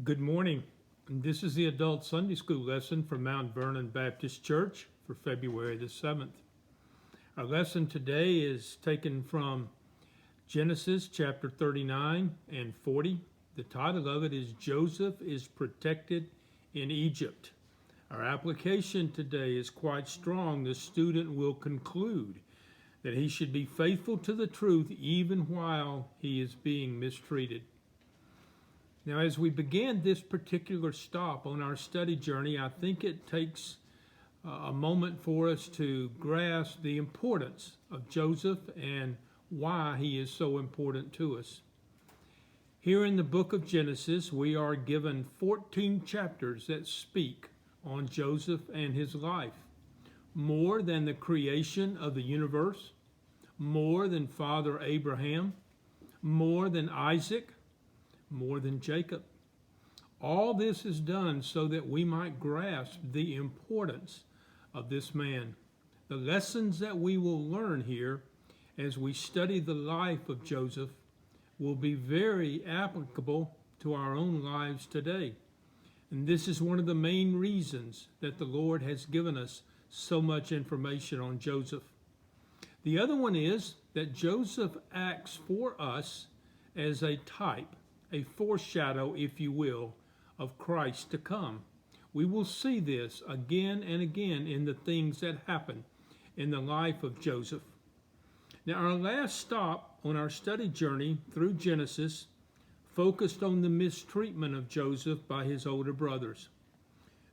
Good morning. This is the adult Sunday school lesson from Mount Vernon Baptist Church for February the 7th. Our lesson today is taken from Genesis chapter 39 and 40. The title of it is Joseph is Protected in Egypt. Our application today is quite strong. The student will conclude that he should be faithful to the truth even while he is being mistreated. Now, as we begin this particular stop on our study journey, I think it takes a moment for us to grasp the importance of Joseph and why he is so important to us. Here in the book of Genesis, we are given 14 chapters that speak on Joseph and his life. More than the creation of the universe, more than Father Abraham, more than Isaac, more than Jacob. All this is done so that we might grasp the importance of this man. The lessons that we will learn here as we study the life of Joseph will be very applicable to our own lives today. And this is one of the main reasons that the Lord has given us so much information on Joseph. The other one is that Joseph acts for us as a type, a foreshadow, if you will, of Christ to come. We will see this again and again in the things that happen in the life of Joseph. Now, our last stop on our study journey through Genesis focused on the mistreatment of Joseph by his older brothers.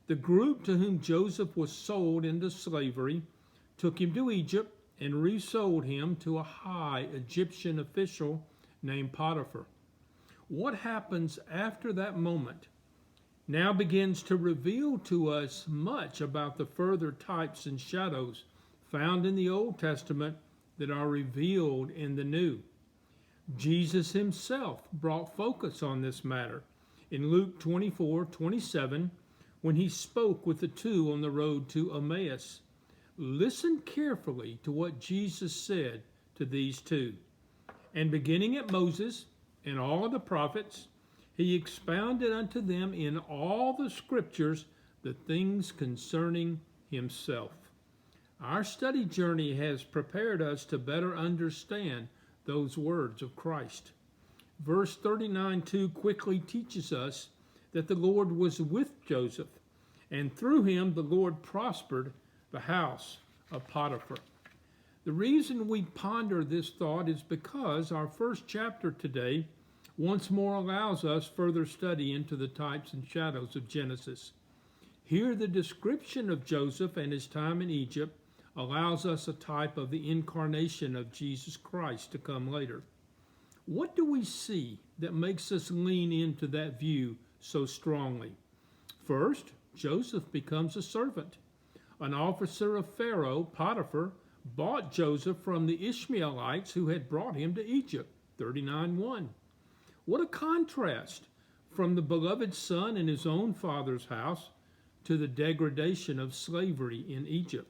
The group to whom Joseph was sold into slavery took him to Egypt and resold him to a high Egyptian official named Potiphar. What happens after that moment now begins to reveal to us much about the further types and shadows found in the Old Testament that are revealed in the New. Jesus himself brought focus on this matter in Luke 24:27 when he spoke with the two on the road to Emmaus. Listen carefully to what Jesus said to these two. And beginning at Moses and all of the prophets, he expounded unto them in all the scriptures the things concerning himself. Our study journey has prepared us to better understand those words of Christ. Verse 39:2 quickly teaches us that the Lord was with Joseph, and through him the Lord prospered the house of Potiphar. The reason we ponder this thought is because our first chapter today once more allows us further study into the types and shadows of Genesis. Here the description of Joseph and his time in Egypt allows us a type of the incarnation of Jesus Christ to come later. What do we see that makes us lean into that view so strongly? First, Joseph becomes a servant. An officer of Pharaoh, Potiphar, bought Joseph from the Ishmaelites who had brought him to Egypt, 39:1. What a contrast from the beloved son in his own father's house to the degradation of slavery in Egypt.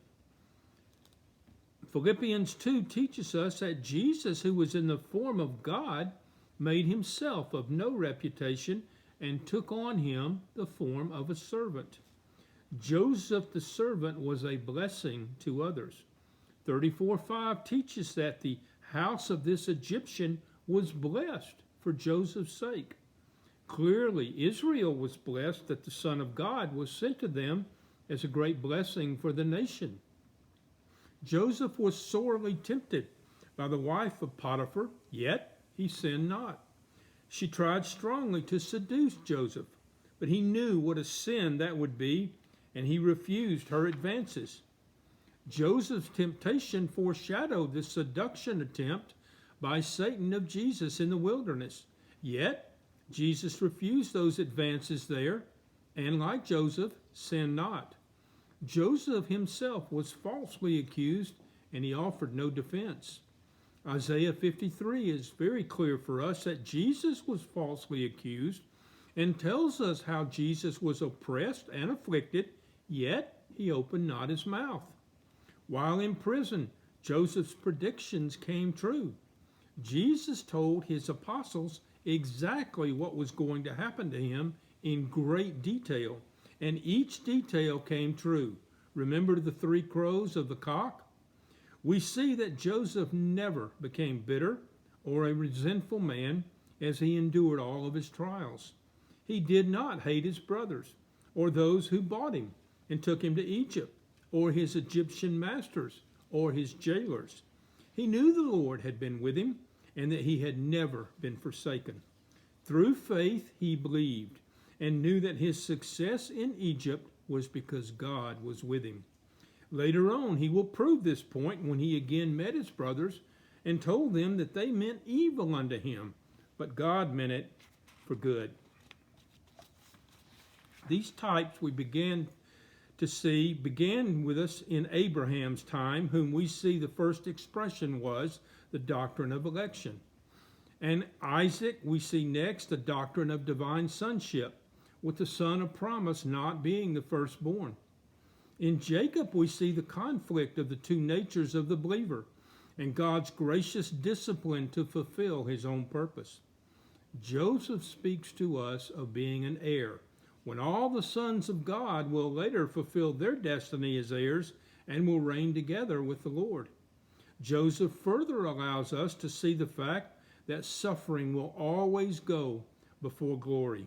Philippians 2 teaches us that Jesus, who was in the form of God, made himself of no reputation and took on him the form of a servant. Joseph the servant was a blessing to others. 34:5 teaches that the house of this Egyptian was blessed for Joseph's sake. Clearly, Israel was blessed that the Son of God was sent to them as a great blessing for the nation. Joseph was sorely tempted by the wife of Potiphar, yet he sinned not. She tried strongly to seduce Joseph, but he knew what a sin that would be, and he refused her advances. Joseph's temptation foreshadowed the seduction attempt by Satan of Jesus in the wilderness. Yet, Jesus refused those advances there, and like Joseph, sinned not. Joseph himself was falsely accused, and he offered no defense. Isaiah 53 is very clear for us that Jesus was falsely accused and tells us how Jesus was oppressed and afflicted, yet he opened not his mouth. While in prison, Joseph's predictions came true. Jesus told his apostles exactly what was going to happen to him in great detail, and each detail came true. Remember the 3 crows of the cock? We see that Joseph never became bitter or a resentful man as he endured all of his trials. He did not hate his brothers or those who bought him and took him to Egypt, or his Egyptian masters or his jailers. He knew the Lord had been with him and that he had never been forsaken. Through faith, he believed and knew that his success in Egypt was because God was with him. Later on, he will prove this point when he again met his brothers and told them that they meant evil unto him, but God meant it for good. These types we began to see began with us in Abraham's time, whom we see the first expression was the doctrine of election. And Isaac, we see next the doctrine of divine sonship, with the son of promise not being the firstborn. In Jacob, we see the conflict of the 2 natures of the believer and God's gracious discipline to fulfill his own purpose. Joseph speaks to us of being an heir, when all the sons of God will later fulfill their destiny as heirs and will reign together with the Lord. Joseph further allows us to see the fact that suffering will always go before glory.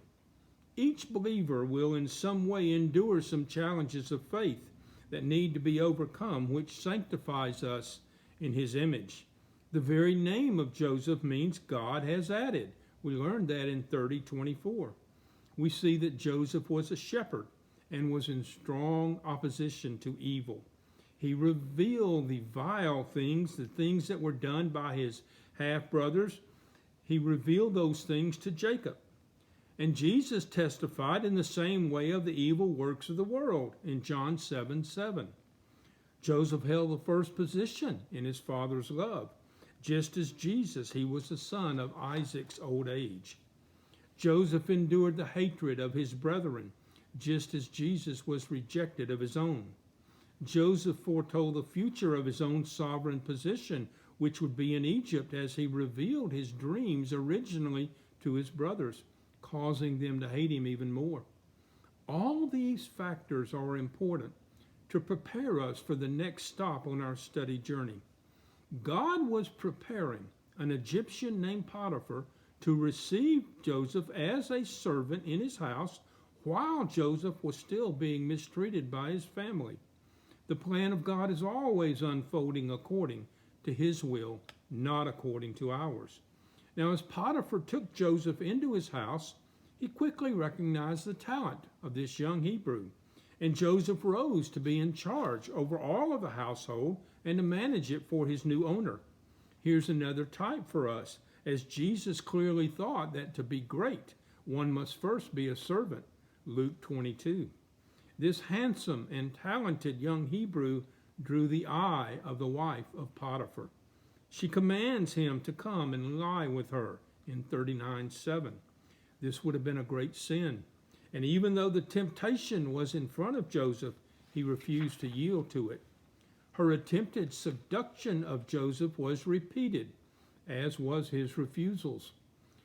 Each believer will in some way endure some challenges of faith that need to be overcome, which sanctifies us in his image. The very name of Joseph means God has added. We learned that in 30:24. We see that Joseph was a shepherd and was in strong opposition to evil. He revealed the vile things, the things that were done by his half-brothers. He revealed those things to Jacob. And Jesus testified in the same way of the evil works of the world in John 7:7. Joseph held the first position in his father's love. Just as Jesus, he was the son of Isaac's old age. Joseph endured the hatred of his brethren, just as Jesus was rejected of his own. Joseph foretold the future of his own sovereign position, which would be in Egypt, as he revealed his dreams originally to his brothers, causing them to hate him even more. All these factors are important to prepare us for the next stop on our study journey. God was preparing an Egyptian named Potiphar to receive Joseph as a servant in his house while Joseph was still being mistreated by his family. The plan of God is always unfolding according to his will, not according to ours. Now, as Potiphar took Joseph into his house, he quickly recognized the talent of this young Hebrew, and Joseph rose to be in charge over all of the household and to manage it for his new owner. Here's another type for us, as Jesus clearly thought that to be great, one must first be a servant. Luke 22. This handsome and talented young Hebrew drew the eye of the wife of Potiphar. She commands him to come and lie with her in 39:7. This would have been a great sin. And even though the temptation was in front of Joseph, he refused to yield to it. Her attempted seduction of Joseph was repeated, as was his refusals.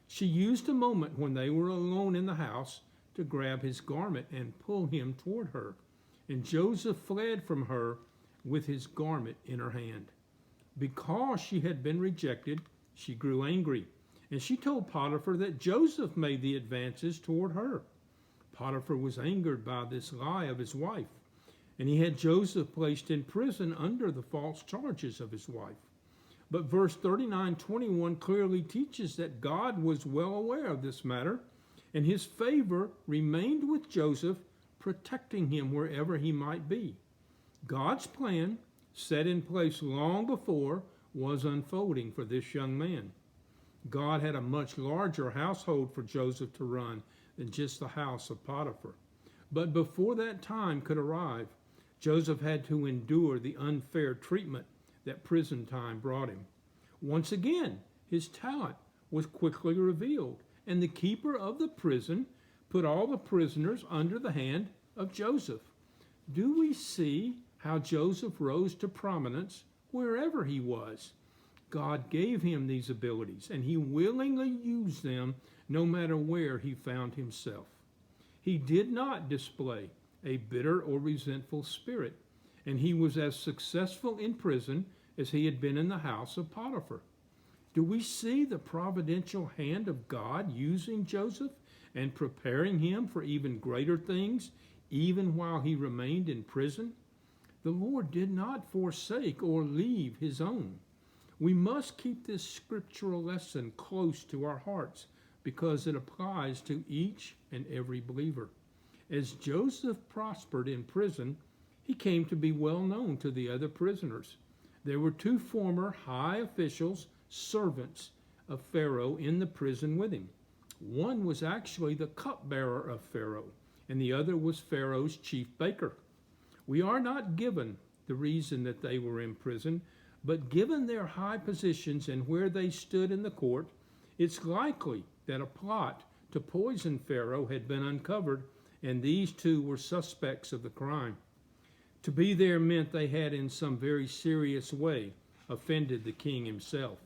She used a moment when they were alone in the house to grab his garment and pull him toward her, and Joseph fled from her with his garment in her hand. Because she had been rejected, she grew angry, and she told Potiphar that Joseph made the advances toward her. Potiphar was angered by this lie of his wife, and he had Joseph placed in prison under the false charges of his wife. But verse 39:21 clearly teaches that God was well aware of this matter, and his favor remained with Joseph, protecting him wherever he might be. God's plan, set in place long before, was unfolding for this young man. God had a much larger household for Joseph to run than just the house of Potiphar. But before that time could arrive, Joseph had to endure the unfair treatment that prison time brought him. Once again, his talent was quickly revealed, and the keeper of the prison put all the prisoners under the hand of Joseph. Do we see how Joseph rose to prominence wherever he was? God gave him these abilities, and he willingly used them no matter where he found himself. He did not display a bitter or resentful spirit, and he was as successful in prison as he had been in the house of Potiphar. Do we see the providential hand of God using Joseph and preparing him for even greater things, even while he remained in prison? The Lord did not forsake or leave his own. We must keep this scriptural lesson close to our hearts because it applies to each and every believer. As Joseph prospered in prison, he came to be well known to the other prisoners. There were two former high officials, servants of Pharaoh, in the prison with him. One was actually the cupbearer of Pharaoh, and the other was Pharaoh's chief baker. We are not given the reason that they were in prison, but given their high positions and where they stood in the court, it's likely that a plot to poison Pharaoh had been uncovered, and these two were suspects of the crime. To be there meant they had in some very serious way offended the king himself.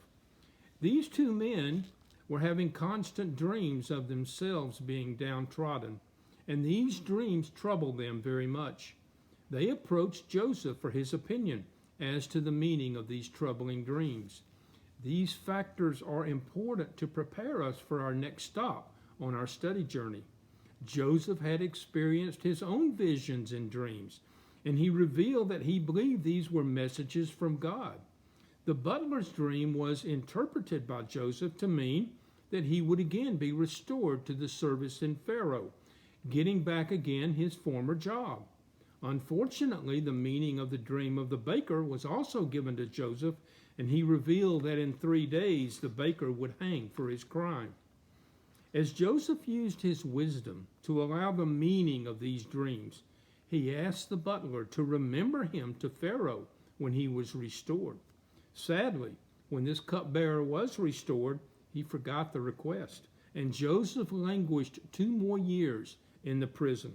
These two men were having constant dreams of themselves being downtrodden, and these dreams troubled them very much. They approached Joseph for his opinion as to the meaning of these troubling dreams. These factors are important to prepare us for our next stop on our study journey. Joseph had experienced his own visions and dreams, and he revealed that he believed these were messages from God. The butler's dream was interpreted by Joseph to mean that he would again be restored to the service in Pharaoh, getting back again his former job. Unfortunately, the meaning of the dream of the baker was also given to Joseph, and he revealed that in 3 days the baker would hang for his crime. As Joseph used his wisdom to allow the meaning of these dreams, he asked the butler to remember him to Pharaoh when he was restored. Sadly, when this cupbearer was restored, he forgot the request, and Joseph languished 2 more years in the prison.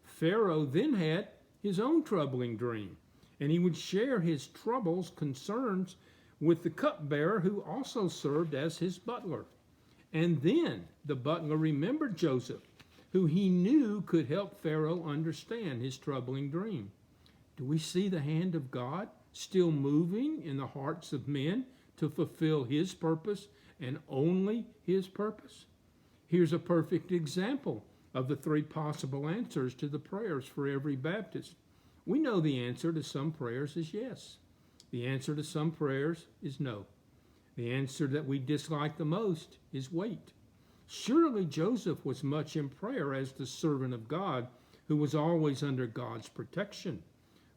Pharaoh then had his own troubling dream, and he would share his troubles, concerns with the cupbearer who also served as his butler. And then the butler remembered Joseph, who he knew could help Pharaoh understand his troubling dream. Do we see the hand of God still moving in the hearts of men to fulfill his purpose and only his purpose? Here's a perfect example of the 3 possible answers to the prayers for every Baptist. We know the answer to some prayers is yes. The answer to some prayers is no. The answer that we dislike the most is wait. Surely Joseph was much in prayer as the servant of God who was always under God's protection.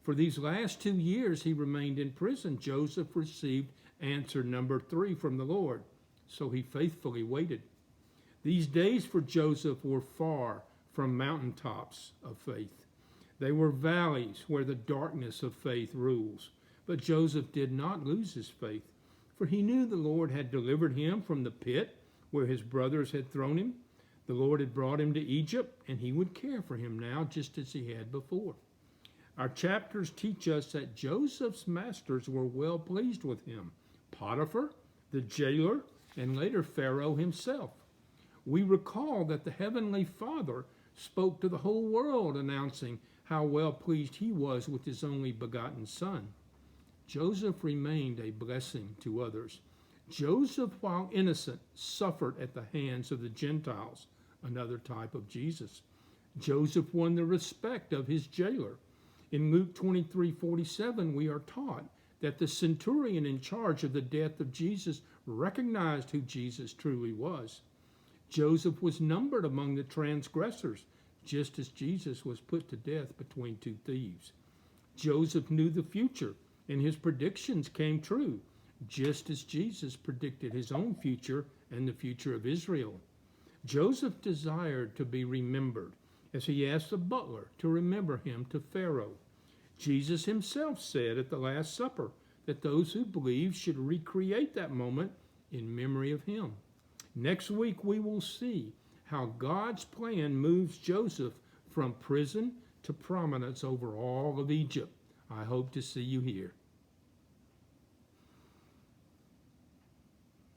For these last 2 years he remained in prison. Joseph received answer number 3 from the Lord, so he faithfully waited. These days for Joseph were far from mountaintops of faith. They were valleys where the darkness of faith rules. But Joseph did not lose his faith, for he knew the Lord had delivered him from the pit where his brothers had thrown him. The Lord had brought him to Egypt, and he would care for him now just as he had before. Our chapters teach us that Joseph's masters were well pleased with him, Potiphar, the jailer, and later Pharaoh himself. We recall that the Heavenly Father spoke to the whole world announcing how well pleased he was with his only begotten son. Joseph remained a blessing to others. Joseph, while innocent, suffered at the hands of the Gentiles, another type of Jesus. Joseph won the respect of his jailer. In Luke 23:47, we are taught that the centurion in charge of the death of Jesus recognized who Jesus truly was. Joseph was numbered among the transgressors, just as Jesus was put to death between 2 thieves. Joseph knew the future, and his predictions came true, just as Jesus predicted his own future and the future of Israel. Joseph desired to be remembered, as he asked the butler to remember him to Pharaoh. Jesus himself said at the Last Supper that those who believe should recreate that moment in memory of him. Next week, we will see how God's plan moves Joseph from prison to prominence over all of Egypt. I hope to see you here.